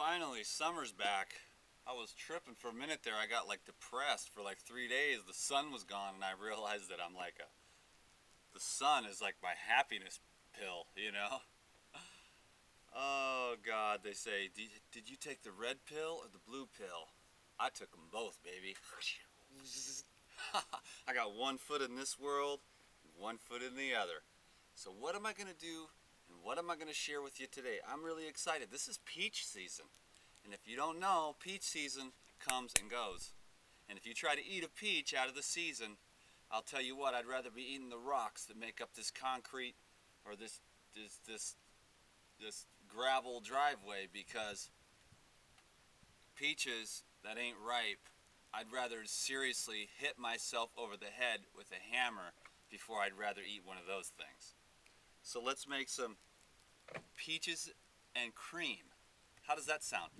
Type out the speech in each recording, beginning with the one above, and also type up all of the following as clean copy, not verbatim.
Finally, summer's back. I was tripping for a minute there. I got like depressed for like 3 days. The sun was gone, and I realized that the sun is like my happiness pill, you know? Oh God, they say, did you take the red pill or the blue pill? I took them both, baby. I got one foot in this world and one foot in the other. So what am I gonna do and what am I gonna share with you today? I'm really excited. This is peach season. And if you don't know, peach season comes and goes. And if you try to eat a peach out of the season, I'll tell you what, I'd rather be eating the rocks that make up this concrete or this this this gravel driveway, because peaches that ain't ripe, I'd rather seriously hit myself over the head with a hammer before I'd rather eat one of those things. So let's make some peaches and cream. How does that sound?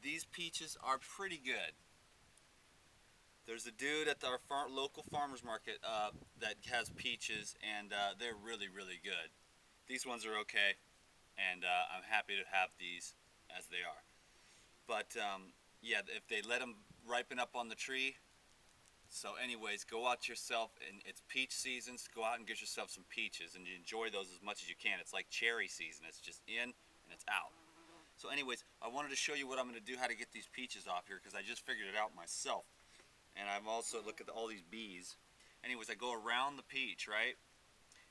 These peaches are pretty good. There's a dude at our local farmer's market that has peaches, and they're really, really good. These ones are okay, and I'm happy to have these as they are. But yeah, if they let them ripen up on the tree. So anyways, go out yourself, and it's peach seasons. Go out and get yourself some peaches, and you enjoy those as much as you can. It's like cherry season. It's just in and it's out. So anyways, I wanted to show you what I'm going to do, how to get these peaches off here, because I just figured it out myself. And I've also looked at all these bees. Anyways, I go around the peach, right?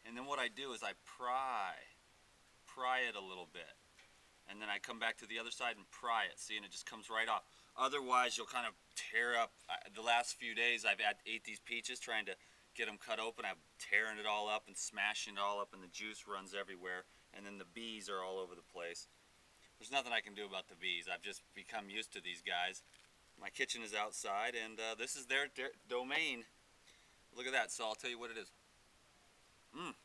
And then what I do is I pry it a little bit. And then I come back to the other side and pry it, see, and it just comes right off. Otherwise, you'll kind of tear up. The last few days I've ate these peaches trying to get them cut open. I'm tearing it all up and smashing it all up, and the juice runs everywhere, and then the bees are all over the place. There's nothing I can do about the bees. I've just become used to these guys. My kitchen is outside, and this is their domain. Look at that. So I'll tell you what it is. Mmm.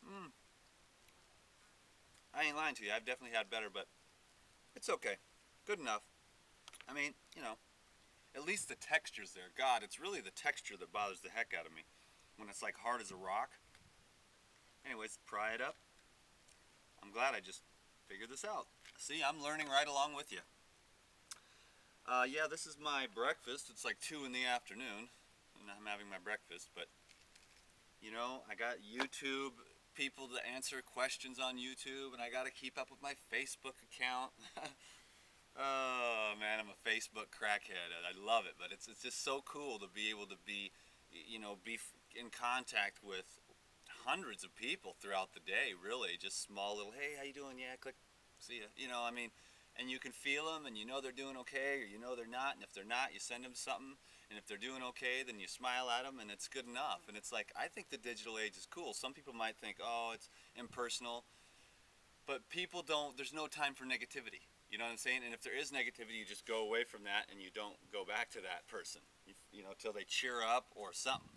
Mmm. I ain't lying to you. I've definitely had better, but it's okay. Good enough. I mean, at least the texture's there. God, it's really the texture that bothers the heck out of me when it's like hard as a rock. Anyways, pry it up. I'm glad I just figured this out. See, I'm learning right along with you. Yeah, this is my breakfast. It's like 2 in the afternoon, and I'm having my breakfast, but I got YouTube people to answer questions on YouTube, and I got to keep up with my Facebook account. Oh man, I'm a Facebook crackhead. I love it, but it's just so cool to be able to be in contact with hundreds of people throughout the day. Really, just small little, hey, how you doing? Yeah, click, see ya. I mean, and you can feel them, and they're doing okay, or they're not. And if they're not, you send them something. And if they're doing okay, then you smile at them, and it's good enough. And it's like, I think the digital age is cool. Some people might think, oh, it's impersonal, but people don't. There's no time for negativity. You know what I'm saying? And if there is negativity, you just go away from that and you don't go back to that person, till they cheer up or something.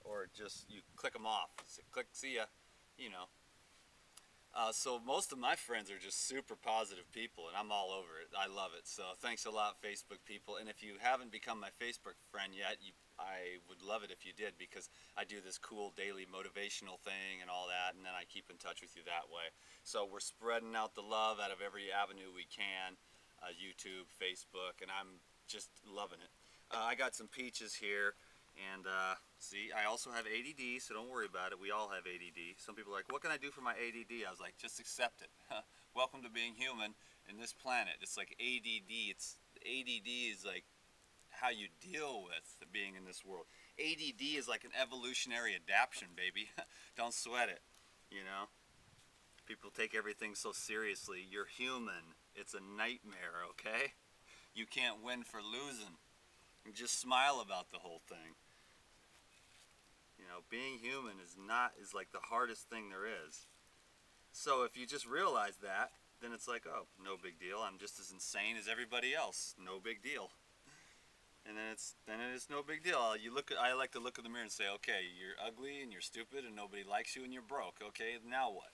Or just you click them off. Click, see ya, you know. So most of my friends are just super positive people, and I'm all over it. I love it. So thanks a lot, Facebook people. And if you haven't become my Facebook friend yet, I would love it if you did, because I do this cool daily motivational thing and all that, and then I keep in touch with you that way. So we're spreading out the love out of every avenue we can, YouTube, Facebook, and I'm just loving it. I got some peaches here. And see, I also have ADD, so don't worry about it. We all have ADD. Some people are like, what can I do for my ADD? I was like, just accept it. Welcome to being human in this planet. It's like ADD. ADD is like how you deal with being in this world. ADD is like an evolutionary adaptation, baby. Don't sweat it, People take everything so seriously. You're human. It's a nightmare, okay? You can't win for losing. Just smile about the whole thing. Being human is like the hardest thing there is. So if you just realize that, then it's like, oh, no big deal. I'm just as insane as everybody else. No big deal. And then it's no big deal. I like to look in the mirror and say, okay, you're ugly and you're stupid and nobody likes you and you're broke. Okay, now what?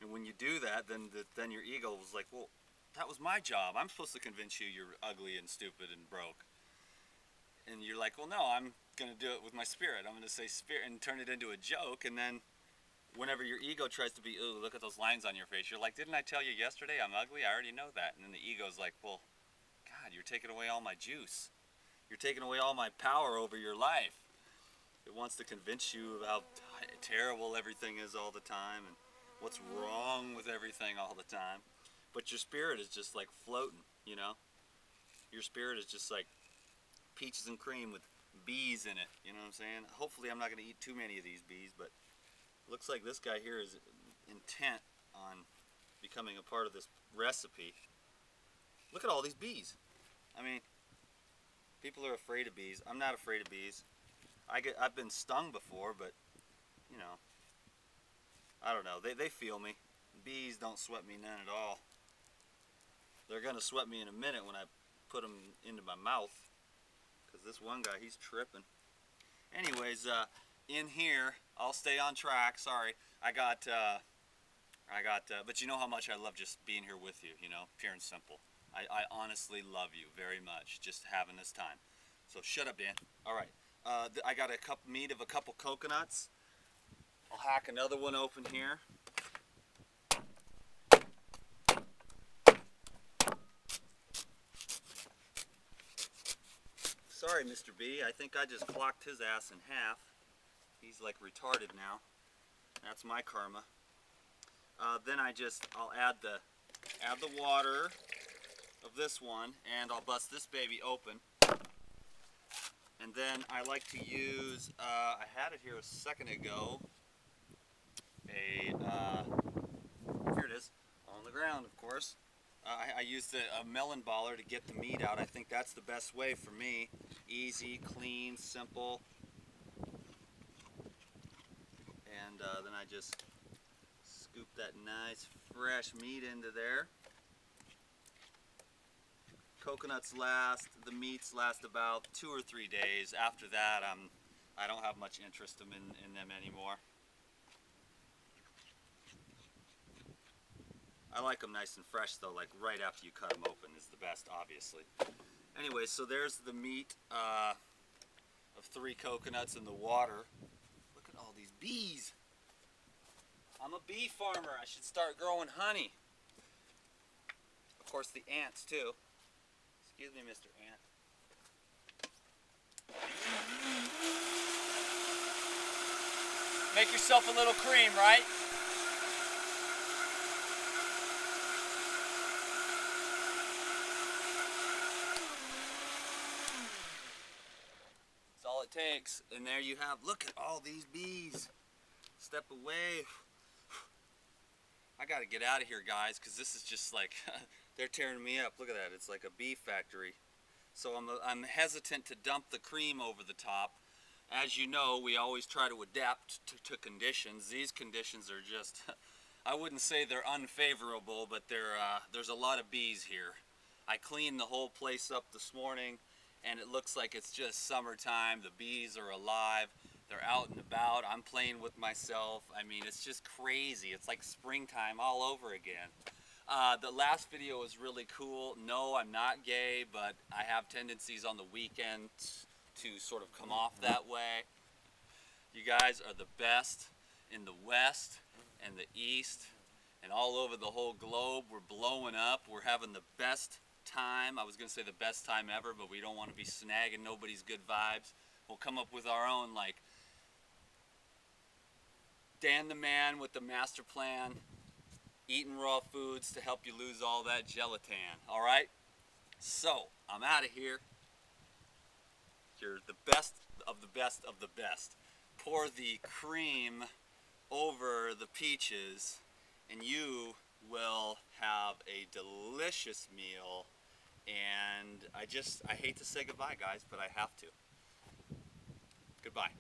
And when you do that, then your ego was like, well, that was my job. I'm supposed to convince you you're ugly and stupid and broke. And you're like, well, no, I'm going to do it with my spirit. I'm going to say spirit and turn it into a joke, and then whenever your ego tries to be, ooh, look at those lines on your face, you're like, didn't I tell you yesterday I'm ugly? I already know that. And then the ego's like, well, God, you're taking away all my juice. You're taking away all my power over your life. It wants to convince you of how terrible everything is all the time and what's wrong with everything all the time. But your spirit is just like floating, you know? Your spirit is just like peaches and cream with bees in it, you know what I'm saying? Hopefully I'm not going to eat too many of these bees, but looks like this guy here is intent on becoming a part of this recipe. Look at all these bees. I mean, people are afraid of bees. I'm not afraid of bees. I've been stung before, but you know, I don't know. They feel me. Bees don't sweat me none at all. They're gonna sweat me in a minute when I put them into my mouth, because this one guy, he's tripping. Anyways, in here, I'll stay on track. Sorry, but you know how much I love just being here with you. You know, pure and simple. I honestly love you very much. Just having this time. So shut up, Dan. All right. I got a meat of a couple coconuts. I'll hack another one open here. Sorry, Mr. B. I think I just clocked his ass in half. He's like retarded now. That's my karma. Then I'll add the water of this one, and I'll bust this baby open. And then I like to use, I had it here a second ago, here it is, on the ground, of course. I used a melon baller to get the meat out. I think that's the best way for me. Easy, clean, simple. And then I just scoop that nice fresh meat into there. Coconuts the meats last about 2 or 3 days. After that, I don't have much interest in them anymore. I like them nice and fresh though, like right after you cut them open is the best, obviously. Anyway, so there's the meat of 3 coconuts in the water. Look at all these bees. I'm a bee farmer. I should start growing honey. Of course, the ants too. Excuse me, Mr. Ant. Make yourself a little cream, right? That's all it takes. And there you have, look at all these bees. Step away. I gotta get out of here, guys, because this is just like, they're tearing me up. Look at that, it's like a bee factory. So I'm hesitant to dump the cream over the top. As you know, we always try to adapt to conditions. These conditions are just, I wouldn't say they're unfavorable, but there's a lot of bees here. I cleaned the whole place up this morning, and it looks like it's just summertime. The bees are alive. They're out and about. I'm playing with myself. I mean, it's just crazy. It's like springtime all over again. The last video was really cool. No, I'm not gay, but I have tendencies on the weekend to sort of come off that way. You guys are the best in the West and the East and all over the whole globe. We're blowing up. We're having the best time. I was going to say the best time ever, but we don't want to be snagging nobody's good vibes. We'll come up with our own, like, Dan the man with the master plan, eating raw foods to help you lose all that gelatin. All right? So, I'm out of here. You're the best of the best of the best. Pour the cream over the peaches, and you will have a delicious meal. And I hate to say goodbye, guys, but I have to. Goodbye.